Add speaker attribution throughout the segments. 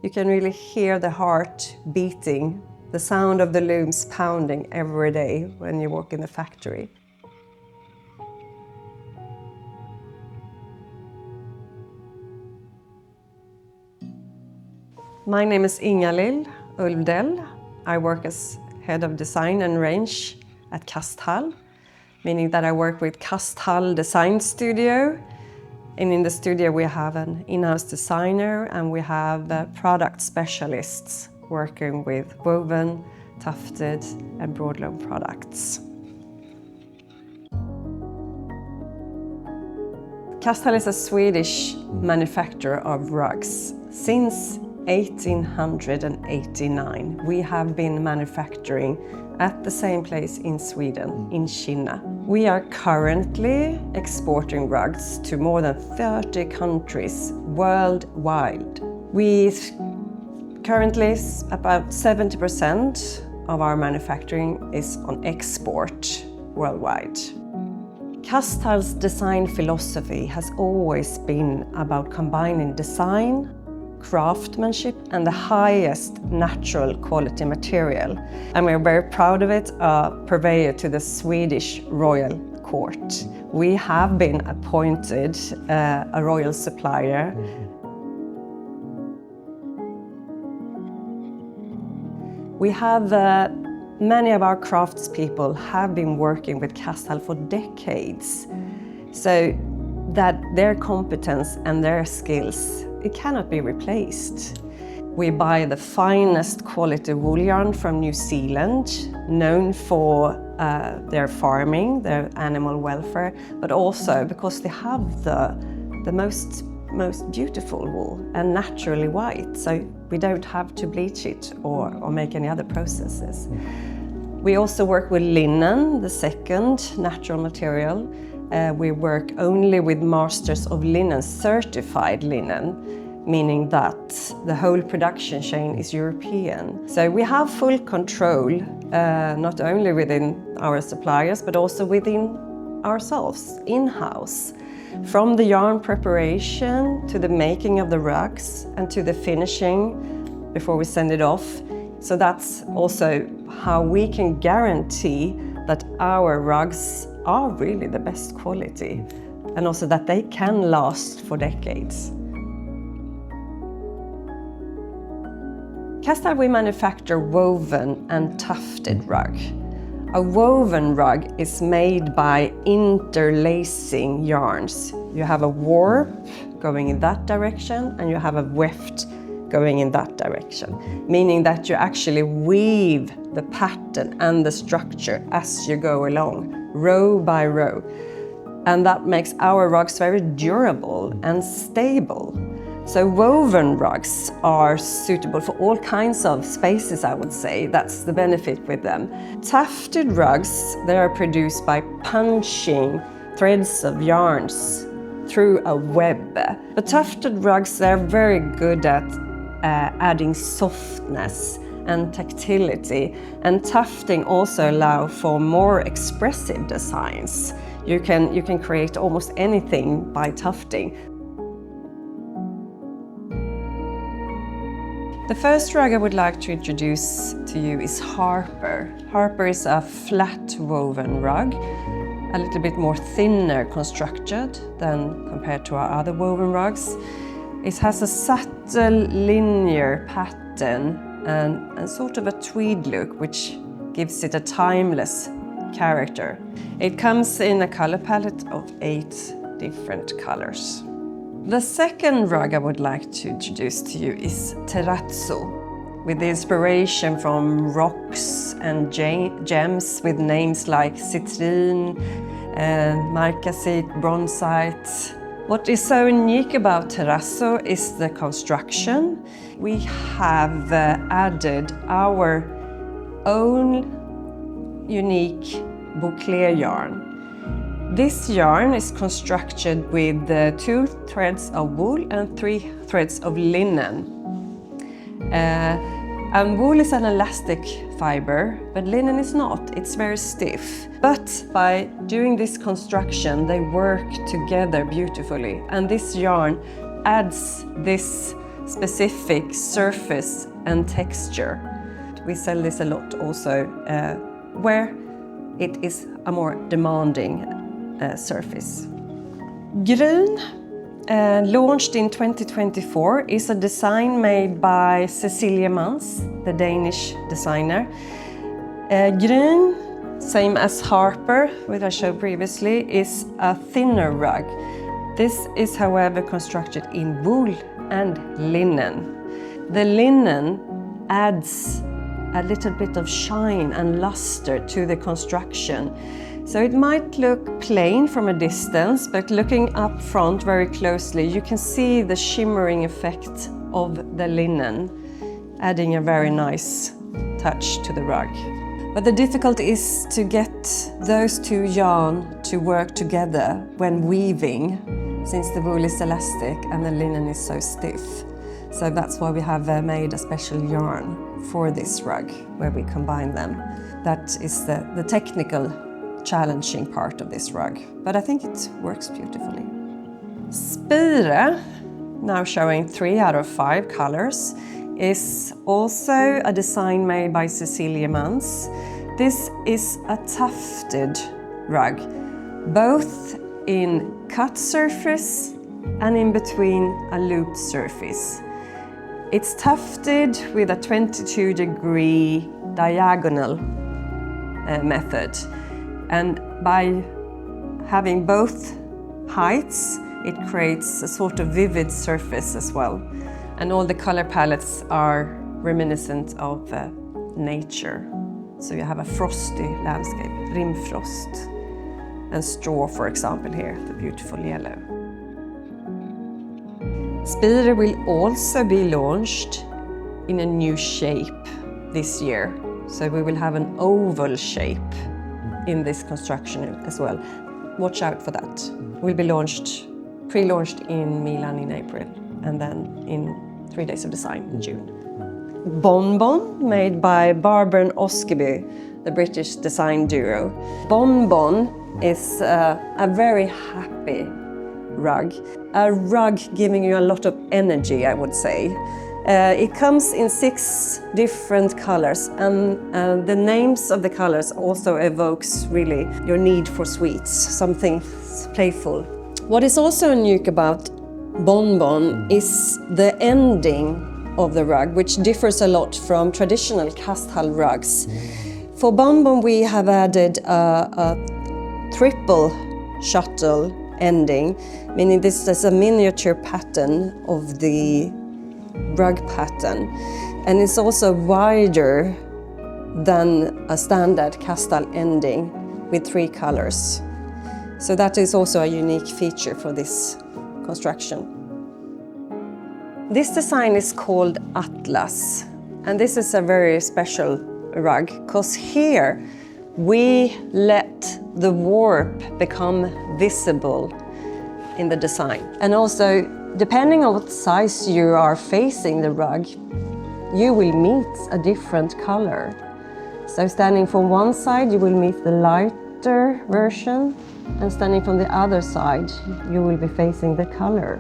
Speaker 1: You can really hear the heart beating, the sound of the looms pounding every day when you walk in the factory. My name is Inga-Lill Ulvdell. I work as head of design and range at KASTHALL, meaning that I work with KASTHALL Design Studio. And in the studio we have an in-house designer and we have product specialists working with woven, tufted and broadloom products. KASTHALL is a Swedish manufacturer of rugs. Since 1889, we have been manufacturing at the same place in Sweden, in Kinna. We are currently exporting rugs to more than 30 countries worldwide. We currently, about 70% of our manufacturing is on export worldwide. KASTHALL's design philosophy has always been about combining design, craftsmanship and the highest natural quality material. And we're very proud of it, a purveyor to the Swedish royal court. We have been appointed a royal supplier. We have many of our craftspeople have been working with KASTHALL for decades, so that their competence and their skills, it cannot be replaced. We buy the finest quality wool yarn from New Zealand, known for their farming, their animal welfare, but also because they have the most beautiful wool and naturally white, so we don't have to bleach it or make any other processes. We also work with linen, the second natural material. We work only with masters of linen, certified linen, meaning that the whole production chain is European. So we have full control, not only within our suppliers, but also within ourselves, in-house. From the yarn preparation to the making of the rugs and to the finishing before we send it off. So that's also how we can guarantee that our rugs are really the best quality and also that they can last for decades. KASTHALL, we manufacture woven and tufted rug. A woven rug is made by interlacing yarns. You have a warp going in that direction and you have a weft going in that direction, meaning that you actually weave the pattern and the structure as you go along, row by row. And that makes our rugs very durable and stable. So woven rugs are suitable for all kinds of spaces, I would say. That's the benefit with them. Tufted rugs, they are produced by punching threads of yarns through a web. But tufted rugs, they're very good at adding softness and tactility. And tufting also allows for more expressive designs. You can create almost anything by tufting. The first rug I would like to introduce to you is Harper. Harper is a flat woven rug, a little bit more thinner constructed than compared to our other woven rugs. It has a subtle linear pattern and sort of a tweed look, which gives it a timeless character. It comes in a color palette of 8 different colors. The second rug I would like to introduce to you is Terrazzo, with the inspiration from rocks and gems with names like citrine, marcasite, bronzite. What is so unique about Terrazzo is the construction. We have added our own unique boucle yarn. This yarn is constructed with 2 threads of wool and 3 threads of linen. And wool is an elastic fiber, but linen is not. It's very stiff. But by doing this construction, they work together beautifully. And this yarn adds this specific surface and texture. We sell this a lot also where it is a more demanding surface. Grün, launched in 2024, is a design made by Cecilie Mans, the Danish designer. Grün, same as Harper, which I showed previously, is a thinner rug. This is, however, constructed in wool and linen. The linen adds a little bit of shine and luster to the construction. So it might look plain from a distance, but looking up front very closely, you can see the shimmering effect of the linen, adding a very nice touch to the rug. But the difficulty is to get those two yarn to work together when weaving, since the wool is elastic and the linen is so stiff. So that's why we have made a special yarn for this rug, where we combine them. That is the technical challenging part of this rug, but I think it works beautifully. Spira, now showing 3 out of 5 colors, is also a design made by Cecilie Mans. This is a tufted rug, both in cut surface and in between a looped surface. It's tufted with a 22-degree diagonal method, and by having both heights, it creates a sort of vivid surface as well. And all the color palettes are reminiscent of nature. So you have a frosty landscape, rimfrost, and straw, for example, here, the beautiful yellow. Spira will also be launched in a new shape this year. So we will have an oval shape in this construction as well. Watch out for that. Will be pre-launched in Milan in April, and then in 3 Days of Design in June. Bonbon, made by Barber and Oskeby, the British design duo. Bonbon is a very happy rug. A rug giving you a lot of energy, I would say. It comes in 6 different colors, and the names of the colors also evokes really your need for sweets, something playful. What is also unique about Bonbon is the ending of the rug, which differs a lot from traditional KASTHALL rugs. For Bonbon, we have added a triple shuttle ending, meaning this is a miniature pattern of the rug pattern, and it's also wider than a standard KASTHALL ending with 3 colors. So that is also a unique feature for this construction. This design is called Atlas, and this is a very special rug because here we let the warp become visible in the design. And also, depending on what size you are facing the rug, you will meet a different color. So standing from one side, you will meet the lighter version, and standing from the other side, you will be facing the color.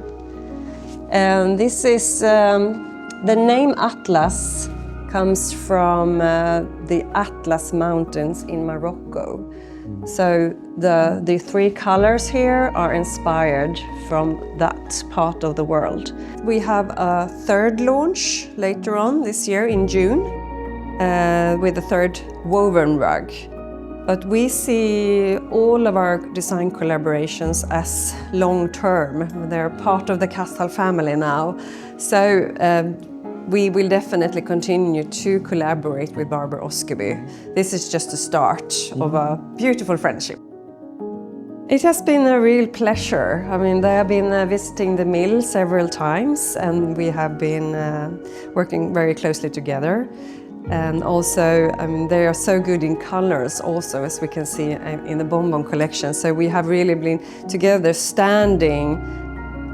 Speaker 1: And this is, the name Atlas comes from the Atlas Mountains in Morocco. So the 3 colors here are inspired from that part of the world. We have a 3rd launch later on this year in June with a 3rd woven rug. But we see all of our design collaborations as long-term. They're part of the KASTHALL family now. So we will definitely continue to collaborate with Barber Oskeby. This is just the start of a beautiful friendship. It has been a real pleasure. I mean, they have been visiting the mill several times, and we have been working very closely together. And also, I mean, they are so good in colors also, as we can see in the Bonbon collection. So we have really been together standing,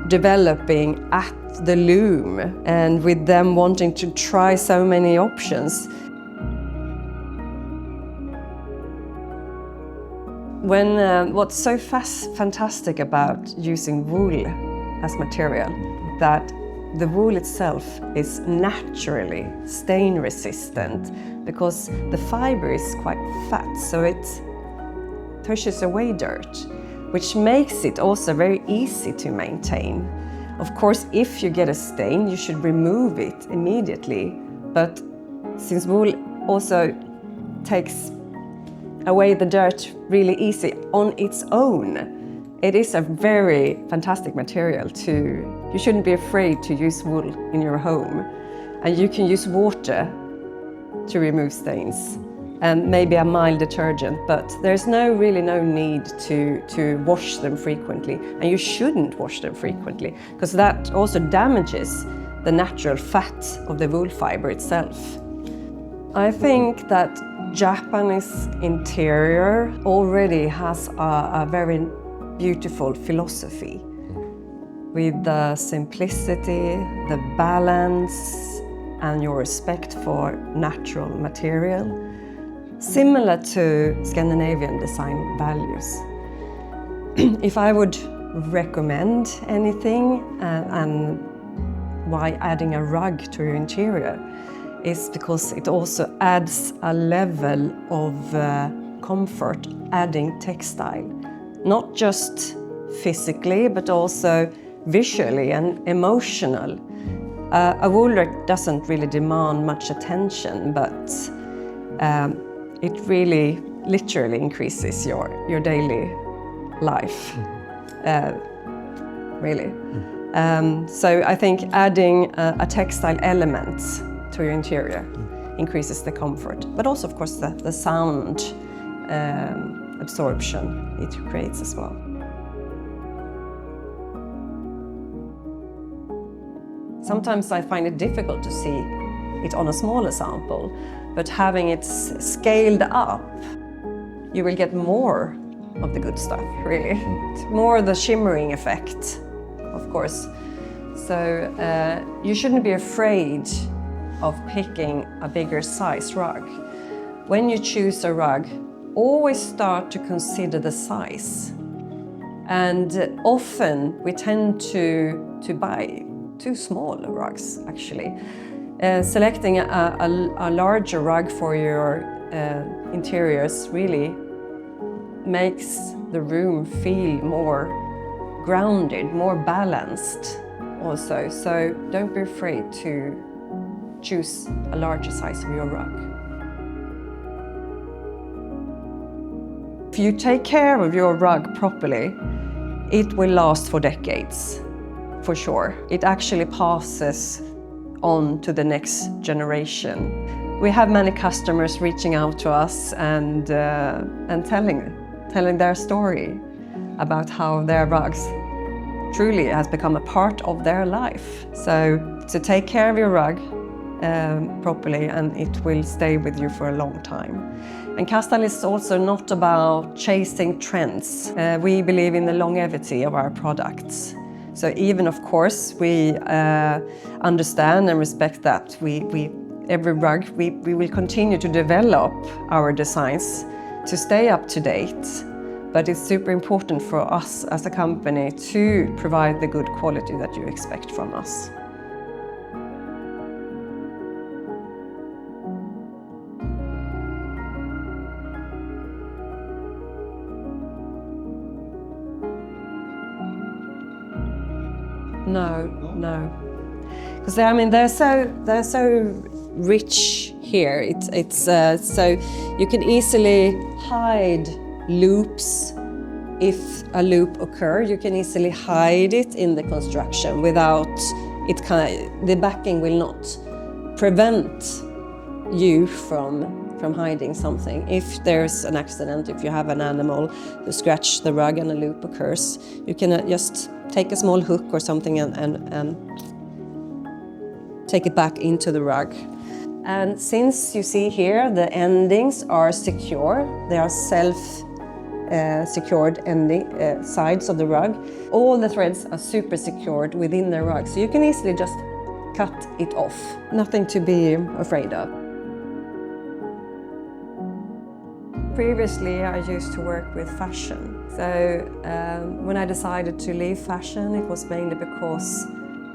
Speaker 1: developing at the loom, and with them wanting to try so many options. What's so fantastic about using wool as material, that the wool itself is naturally stain resistant because the fiber is quite fat, so it pushes away dirt, which makes it also very easy to maintain. Of course, if you get a stain, you should remove it immediately, but since wool also takes away the dirt really easy on its own, it is a very fantastic material you shouldn't be afraid to use wool in your home. And you can use water to remove stains and maybe a mild detergent, but there's really no need to wash them frequently. And you shouldn't wash them frequently because that also damages the natural fat of the wool fiber itself. I think that Japanese interior already has a very beautiful philosophy with the simplicity, the balance, and your respect for natural material, similar to Scandinavian design values. If I would recommend anything and why adding a rug to your interior is because it also adds a level of comfort, adding textile. Not just physically, but also visually and emotional. A wool rug doesn't really demand much attention, but it really literally increases your daily life, really. So I think adding a textile element to your interior increases the comfort, but also of course the sound absorption it creates as well. Sometimes I find it difficult to see it on a smaller sample, but having it scaled up, you will get more of the good stuff, really. More the shimmering effect, of course. So you shouldn't be afraid of picking a bigger size rug. When you choose a rug, always start to consider the size. And often we tend to buy too small rugs, actually. Selecting a larger rug for your interiors really makes the room feel more grounded, more balanced also. So don't be afraid to choose a larger size of your rug. If you take care of your rug properly, it will last for decades, for sure. It actually passes on to the next generation. We have many customers reaching out to us and telling their story about how their rugs truly has become a part of their life. So to take care of your rug properly, and it will stay with you for a long time. And KASTHALL is also not about chasing trends. We believe in the longevity of our products. So even, of course, we understand and respect that every rug, we will continue to develop our designs to stay up to date. But it's super important for us as a company to provide the good quality that you expect from us. No. Because I mean they're so rich here. It's so you can easily hide loops. If a loop occurs, you can easily hide it in the construction without it. The backing will not prevent you from hiding something. If there's an accident, if you have an animal who scratch the rug and a loop occurs, you can just take a small hook or something and take it back into the rug. And since you see here, the endings are secure, they are secured ending sides of the rug. All the threads are super secured within the rug, so you can easily just cut it off. Nothing to be afraid of. Previously, I used to work with fashion. So when I decided to leave fashion, it was mainly because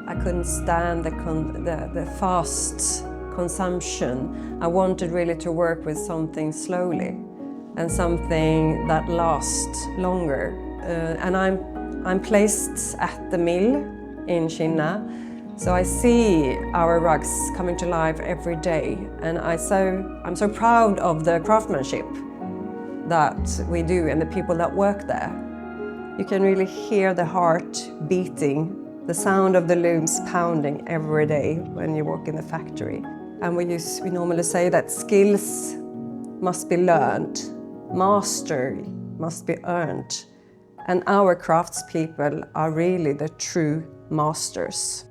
Speaker 1: I couldn't stand the fast consumption. I wanted really to work with something slowly and something that lasts longer. And I'm placed at the mill in Kinna, so I see our rugs coming to life every day, and I'm so proud of the craftsmanship that we do and the people that work there. You can really hear the heart beating, the sound of the looms pounding every day when you walk in the factory. And we normally say that skills must be learned, mastery must be earned, and our craftspeople are really the true masters.